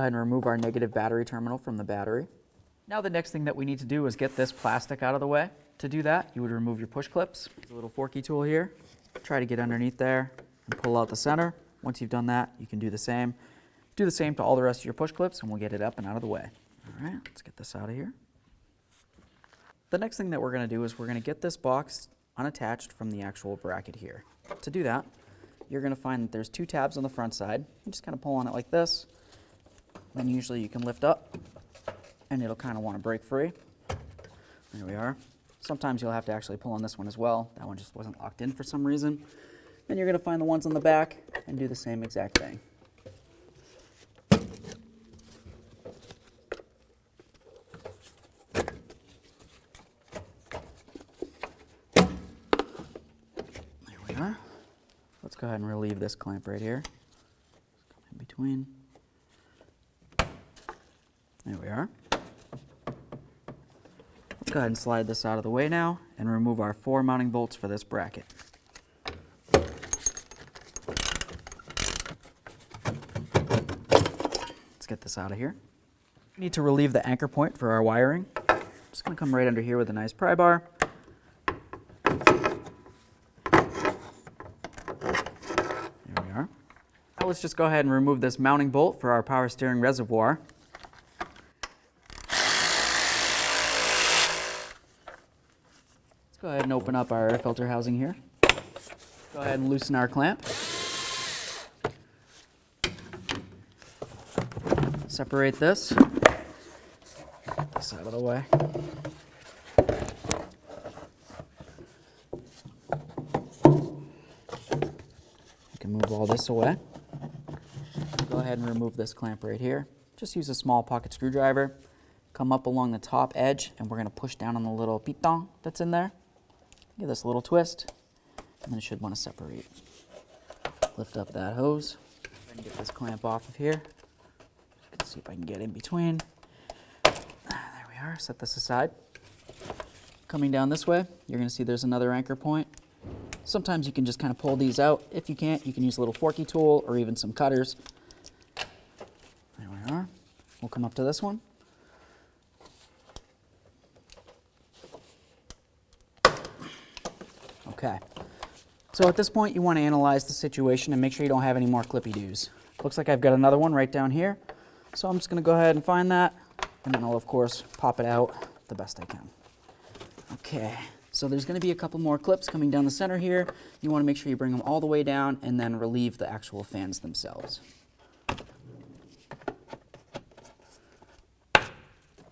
ahead and remove our negative battery terminal from the battery. Now the next thing that we need to do is get this plastic out of the way. To do that, you would remove your push clips. There's a little forky tool here. Try to get underneath there and pull out the center. Once you've done that, you can do the same. Do the same to all the rest of your push clips and we'll get it up and out of the way. All right, let's get this out of here. The next thing that we're going to do is we're going to get this box unattached from the actual bracket here. To do that, you're going to find that there's 2 tabs on the front side. You just kind of pull on it like this. Then usually you can lift up and it'll kind of want to break free. There we are. Sometimes you'll have to actually pull on this one as well. That one just wasn't locked in for some reason. Then you're going to find the ones on the back and do the same exact thing. There we are. Let's go ahead and relieve this clamp right here. Come in between. There we are. Let's go ahead and slide this out of the way now and remove our 4 mounting bolts for this bracket. Let's get this out of here. We need to relieve the anchor point for our wiring. I'm just going to come right under here with a nice pry bar. There we are. Now let's just go ahead and remove this mounting bolt for our power steering reservoir. Let's go ahead and open up our air filter housing here. Go ahead and loosen our clamp. Separate this. Get this out of the way. You can move all this away. Go ahead and remove this clamp right here. Just use a small pocket screwdriver. Come up along the top edge and we're going to push down on the little piton that's in there. Give this a little twist and then it should want to separate. Lift up that hose and get this clamp off of here. Let's see if I can get in between. There we are. Set this aside. Coming down this way, you're going to see there's another anchor point. Sometimes you can just kind of pull these out. If you can't, you can use a little forky tool or even some cutters. There we are. We'll come up to this one. Okay. So at this point, you want to analyze the situation and make sure you don't have any more clippy-doos. Looks like I've got another one right down here. So I'm just going to go ahead and find that, and then I'll, of course, pop it out the best I can. Okay, so there's going to be a couple more clips coming down the center here. You want to make sure you bring them all the way down and then relieve the actual fans themselves.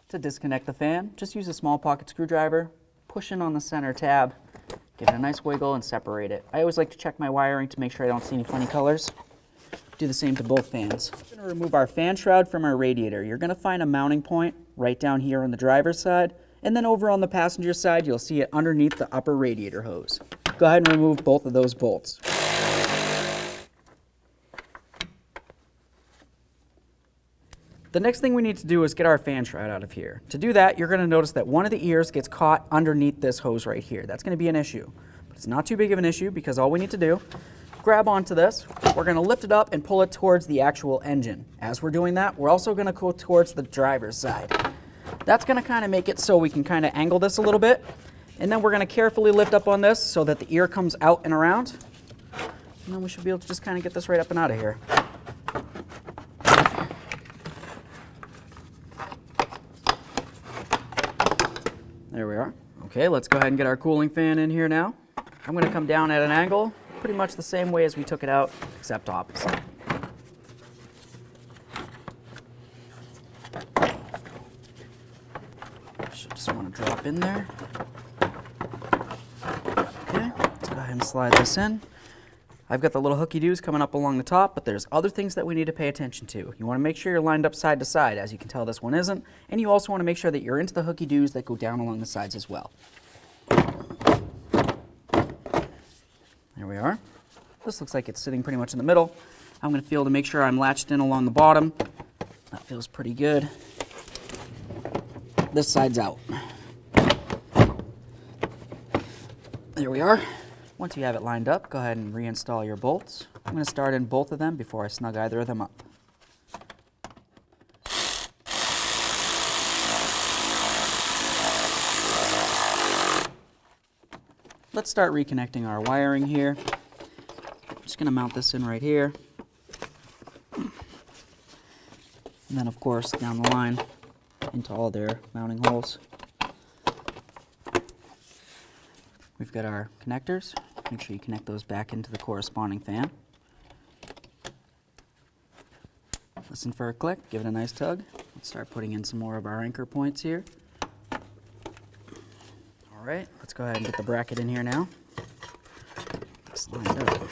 To disconnect the fan, just use a small pocket screwdriver, push in on the center tab, give it a nice wiggle and separate it. I always like to check my wiring to make sure I don't see any funny colors. Do the same to both fans. We're going to remove our fan shroud from our radiator. You're going to find a mounting point right down here on the driver's side, and then over on the passenger side, you'll see it underneath the upper radiator hose. Go ahead and remove both of those bolts. The next thing we need to do is get our fan shroud out of here. To do that, you're going to notice that one of the ears gets caught underneath this hose right here. That's going to be an issue, but it's not too big of an issue because all we need to do, grab onto this, we're going to lift it up and pull it towards the actual engine. As we're doing that, we're also going to go towards the driver's side. That's going to kind of make it so we can kind of angle this a little bit, and then we're going to carefully lift up on this so that the ear comes out and around, and then we should be able to just kind of get this right up and out of here. There we are. Okay, let's go ahead and get our cooling fan in here now. I'm going to come down at an angle, pretty much the same way as we took it out, except opposite. Should just want to drop in there. Okay, let's go ahead and slide this in. I've got the little hooky-doos coming up along the top, but there's other things that we need to pay attention to. You want to make sure you're lined up side to side. As you can tell, this one isn't. And you also want to make sure that you're into the hooky-doos that go down along the sides as well. There we are. This looks like it's sitting pretty much in the middle. I'm going to feel to make sure I'm latched in along the bottom. That feels pretty good. This side's out. There we are. Once you have it lined up, go ahead and reinstall your bolts. I'm going to start in both of them before I snug either of them up. let's start reconnecting our wiring here. I'm just going to mount this in right here. And then, of course, down the line into all their mounting holes. We've got our connectors. Make sure you connect those back into the corresponding fan. Listen for a click, give it a nice tug. Let's start putting in some more of our anchor points here. All right, let's go ahead and get the bracket in here now. It's lined up.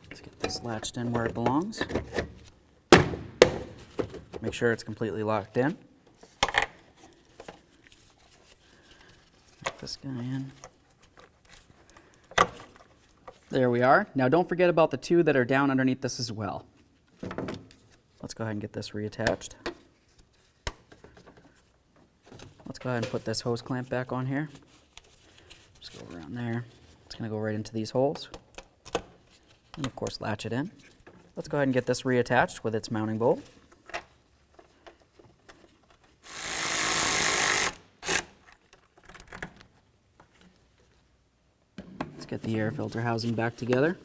Let's get this latched in where it belongs. Make sure it's completely locked in. Get this guy in. There we are. Now don't forget about the two that are down underneath this as well. Let's go ahead and get this reattached. Let's go ahead and put this hose clamp back on here. Just go around there. It's going to go right into these holes. And of course latch it in. Let's go ahead and get this reattached with its mounting bolt. Let's get the air filter housing back together.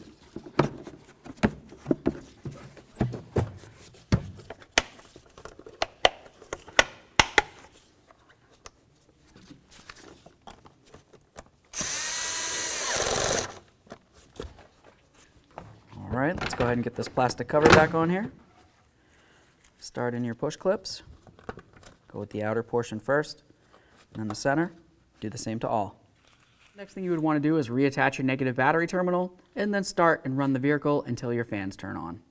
All right, let's go ahead and get this plastic cover back on here. Start in your push clips. Go with the outer portion first, and then the center. Do the same to all. Next thing you would want to do is reattach your negative battery terminal, and then start and run the vehicle until your fans turn on.